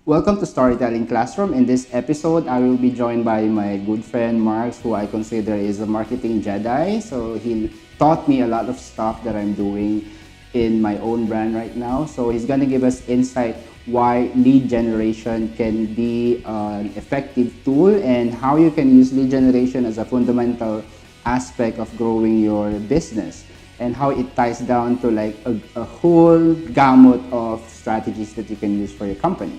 Welcome to Storytelling Classroom. In this episode, I will be joined by my good friend Marx, who I consider is a marketing Jedi. So he taught me a lot of stuff that I'm doing in my own brand right now. So he's gonna give us insight why lead generation can be an effective tool and how you can use lead generation as a fundamental aspect of growing your business, and how it ties down to like a whole gamut of strategies that you can use for your company.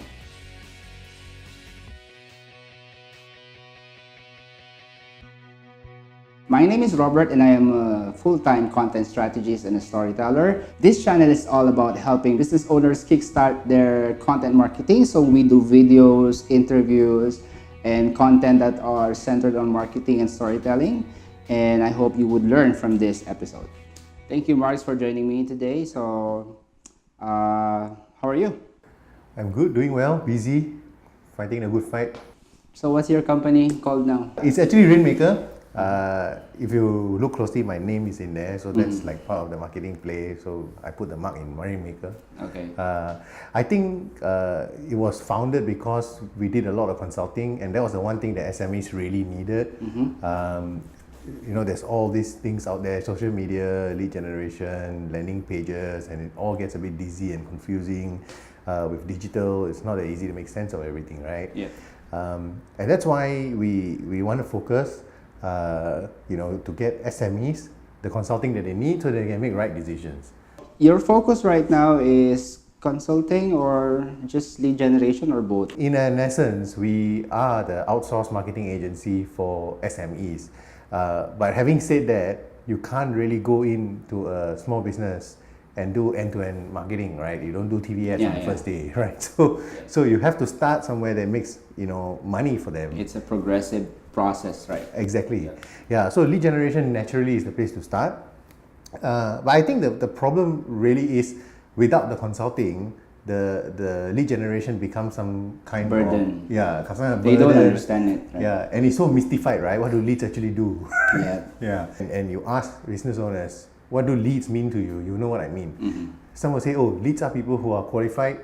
My name is Robert and I am a full-time content strategist and a storyteller. This channel is all about helping business owners kickstart their content marketing. So we do videos, interviews, and content that are centered on marketing and storytelling. And I hope you would learn from this episode. Thank you, Marx, for joining me today. So, how are you? I'm good, doing well, busy, fighting a good fight. So what's your company called now? It's actually Rainmarxker. If you look closely, my name is in there, so that's like part of the marketing play. So I put the mark in Rainmarxker. Okay. I think it was founded because we did a lot of consulting, and that was the one thing that SMEs really needed. There's all these things out there, social media, lead generation, landing pages, and it all gets a bit dizzy and confusing. With digital, it's not that easy to make sense of everything, right? Yeah. And that's why we want to focus, to get SMEs the consulting that they need so they can make right decisions. Your focus right now is consulting or just lead generation or both? In an essence, we are the outsourced marketing agency for SMEs. But having said that, you can't really go into a small business and do end-to-end marketing, right? You don't do TV ads on the first day, right? So you have to start somewhere that makes money for them. It's a progressive process, right? Exactly. Yeah. So lead generation naturally is the place to start. But I think the problem really is without the consulting, the lead generation becomes some kind burden. Of kind of they burden. Don't understand it, right? Yeah, and it's so mystified, right? What do leads actually do? Yeah. Yeah. And you ask business owners, what do leads mean to you? You know what I mean. Some will say, oh, leads are people who are qualified,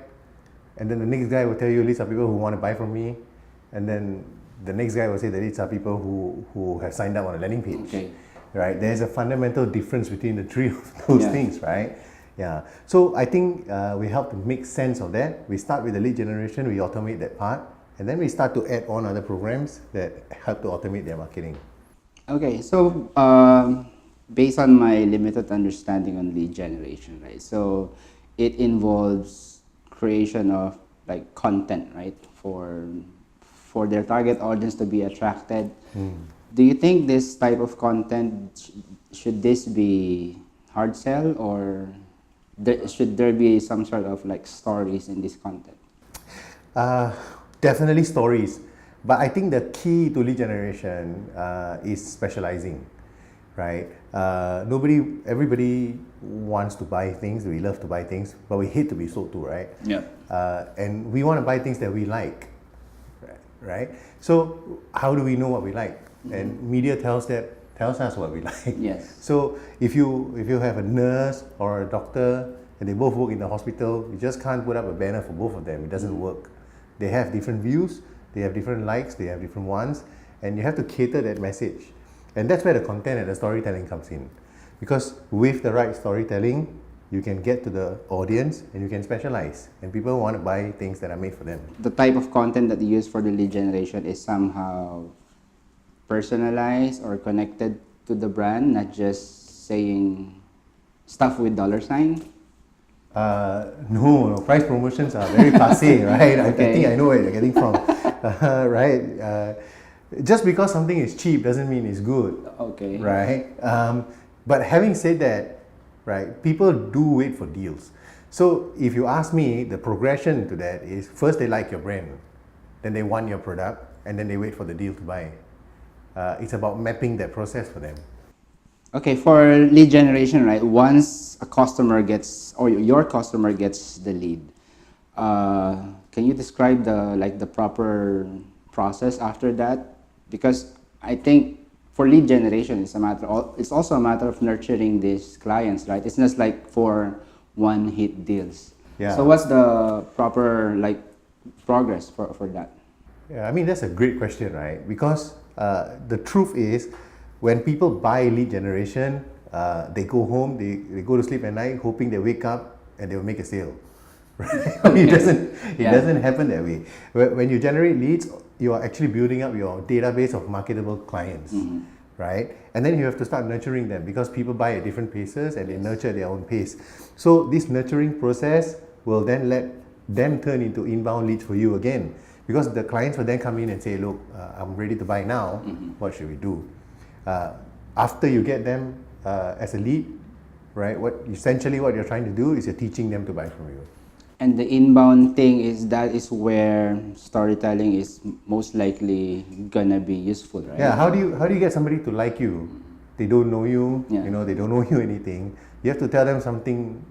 and then the next guy will tell you leads are people who want to buy from me, and then the next guy will say that leads are people who have signed up on a landing page. Okay. Right? There's a fundamental difference between the three of those things, right? Yeah. So I think we help to make sense of that. We start with the lead generation, we automate that part, and then we start to add on other programs that help to automate their marketing. Okay, so based on my limited understanding on lead generation, right? So it involves creation of like content, right? For their target audience to be attracted. Do you think this type of content, should this be hard sell, or should there be some sort of like stories in this content? Definitely stories. But I think the key to lead generation is specializing, right? Everybody wants to buy things. We love to buy things, but we hate to be sold to, right? Yeah. And we want to buy things that we like, right? So how do we know what we like? And media tells us what we like. Yes. So if you have a nurse or a doctor and they both work in the hospital, you just can't put up a banner for both of them. It doesn't work. They have different views, they have different likes, they have different wants, and you have to cater that message. And that's where the content and the storytelling comes in. Because with the right storytelling, you can get to the audience and you can specialize. And people want to buy things that are made for them. The type of content that you use for the lead generation is somehow personalized or connected to the brand, not just saying stuff with $sign? No, price promotions are very passé, right? I think I know where you're getting from, right? Just because something is cheap doesn't mean it's good, okay, right? But having said that, right, people do wait for deals. So if you ask me, the progression to that is first they like your brand, then they want your product, and then they wait for the deal to buy. It's about mapping that process for them. Okay, for lead generation, right? Once a customer gets, or your customer gets the lead, can you describe the proper process after that? Because I think for lead generation, it's also a matter of nurturing these clients, right? It's not like for one-hit deals. Yeah. So what's the proper progress for that? Yeah, I mean, that's a great question, right? Because the truth is, when people buy lead generation, they go home, they go to sleep at night, hoping they wake up and they will make a sale. Right? It doesn't happen that way. When you generate leads, you are actually building up your database of marketable clients, right? And then you have to start nurturing them because people buy at different paces and they nurture at their own pace. So this nurturing process will then let them turn into inbound leads for you again, because the clients will then come in and say, look, I'm ready to buy now. What should we do? After you get them as a lead, right? What you're trying to do is you're teaching them to buy from you. And the inbound thing is where storytelling is most likely gonna be useful, right? Yeah. How do you get somebody to like you? They don't know you. Yeah. You know, they don't know you anything. You have to tell them something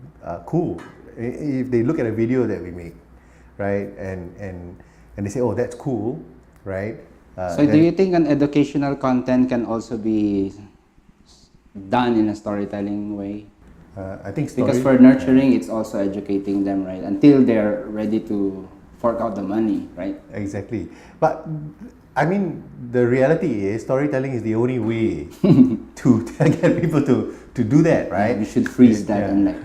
cool. If they look at a video that we make, right, and they say, oh, that's cool, right? So do you think an educational content can also be done in a storytelling way? I think Because for nurturing, it's also educating them, right? Until they're ready to fork out the money, right? Exactly. But I mean, the reality is storytelling is the only way to get people to do that, right? Yeah, we should freeze that and like,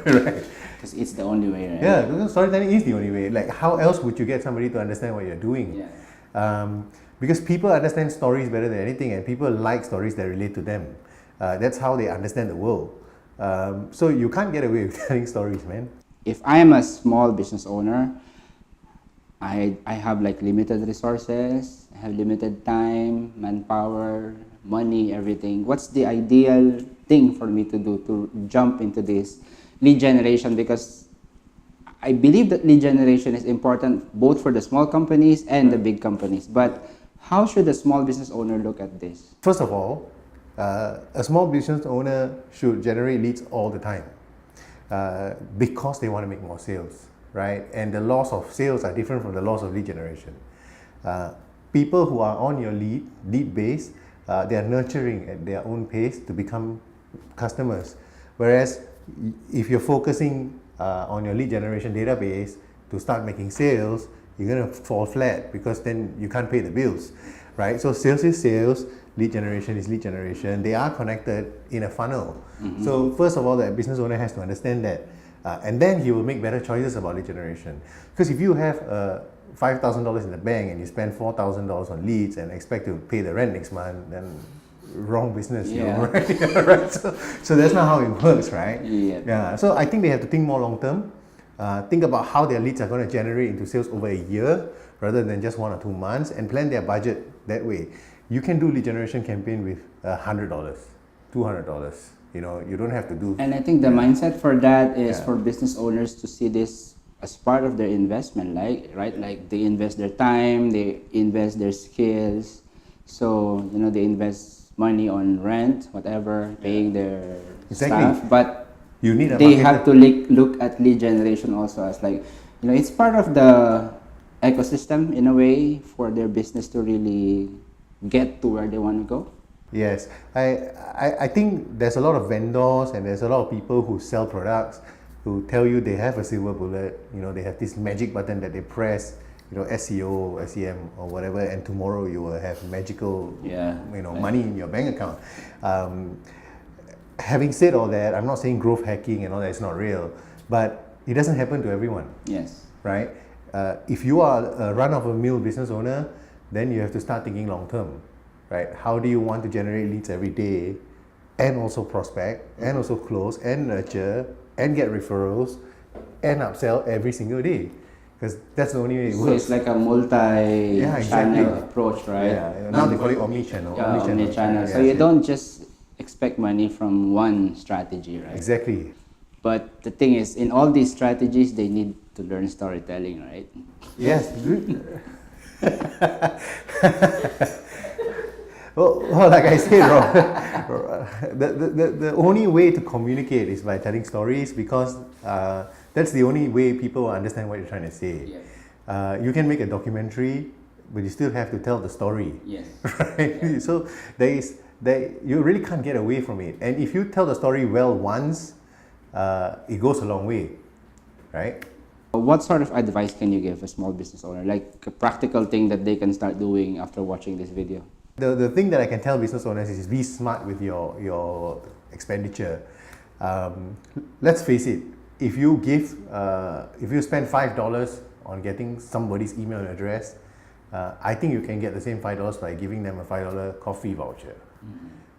right. because it's the only way, right? Yeah, because storytelling is the only way. Like, how else would you get somebody to understand what you're doing? Yeah. Because people understand stories better than anything, and people like stories that relate to them. That's how they understand the world. So you can't get away with telling stories, man. If I am a small business owner, I have like limited resources, I have limited time, manpower, money, everything. What's the ideal thing for me to do to jump into this lead generation? Because I believe that lead generation is important both for the small companies and the big companies. But how should a small business owner look at this? First of all, a small business owner should generate leads all the time because they want to make more sales, right? And the laws of sales are different from the laws of lead generation. People who are on your lead base, they are nurturing at their own pace to become customers. Whereas if you're focusing on your lead generation database to start making sales, you're going to fall flat because then you can't pay the bills, right? So sales is sales, lead generation is lead generation. They are connected in a funnel. So first of all, the business owner has to understand that, and then he will make better choices about lead generation. Because if you have $5,000 in the bank and you spend $4,000 on leads and expect to pay the rent next month, then wrong business, you know, right? Right? So that's not how it works, right? Yeah. So I think they have to think more long term. Think about how their leads are going to generate into sales over a year rather than just 1 or 2 months, and plan their budget that way. You can do lead generation campaign with $100, $200. You know, you don't have to do. And I think the mindset for that is for business owners to see this as part of their investment, right? Like they invest their time, they invest their skills. So, you know, they invest money on rent, whatever, paying their staff. But you need they have to look at lead generation also as like, you know, it's part of the ecosystem in a way for their business to really get to where they want to go. Yes, I think there's a lot of vendors and there's a lot of people who sell products who tell you they have a silver bullet. You know, they have this magic button that they press, you know, SEO, SEM or whatever, and tomorrow you will have magical, money in your bank account. Having said all that, I'm not saying growth hacking and all that is not real, but it doesn't happen to everyone. Yes. Right? If you are a run-of-the-mill business owner, then you have to start thinking long-term, right? How do you want to generate leads every day and also prospect and also close and nurture and get referrals and upsell every single day? Because that's the only way it works. So it's like a multi-channel approach, right? Yeah, now they call it omni-channel. Yeah, omni-channel. So you don't just expect money from one strategy, right? Exactly. But the thing is, in all these strategies, they need to learn storytelling, right? Yes. well, like I said, the only way to communicate is by telling stories, because that's the only way people will understand what you're trying to say. Yes. You can make a documentary, but you still have to tell the story. Yes. Right? Yeah. So you really can't get away from it. And if you tell the story well once, it goes a long way, right? What sort of advice can you give a small business owner, like a practical thing that they can start doing after watching this video? The thing that I can tell business owners is be smart with your expenditure. Let's face it, if you spend $5 on getting somebody's email address, I think you can get the same $5 by giving them a $5 coffee voucher,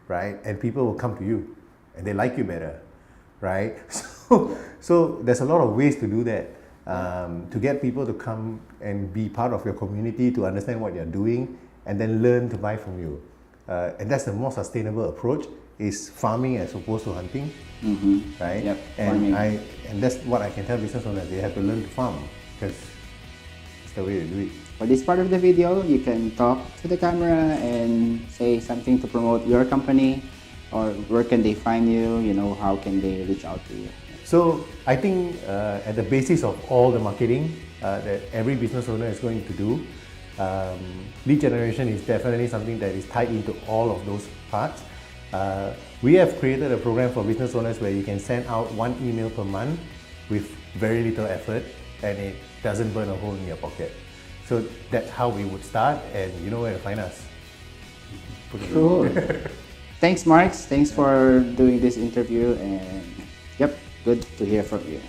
right? And people will come to you, and they like you better, right? So there's a lot of ways to do that. To get people to come and be part of your community, to understand what you're doing, and then learn to buy from you. And that's the more sustainable approach, is farming as opposed to hunting, right? Yep, and that's what I can tell business owners, they have to learn to farm, because it's the way to do it. For this part of the video, you can talk to the camera and say something to promote your company, or where can they find you, how can they reach out to you? So I think at the basis of all the marketing that every business owner is going to do, lead generation is definitely something that is tied into all of those parts. We have created a program for business owners where you can send out 1 email per month with very little effort, and it doesn't burn a hole in your pocket. So that's how we would start, and you know where to find us. Cool. Thanks, Marx. Thanks for doing this interview, and yep, good to hear from you.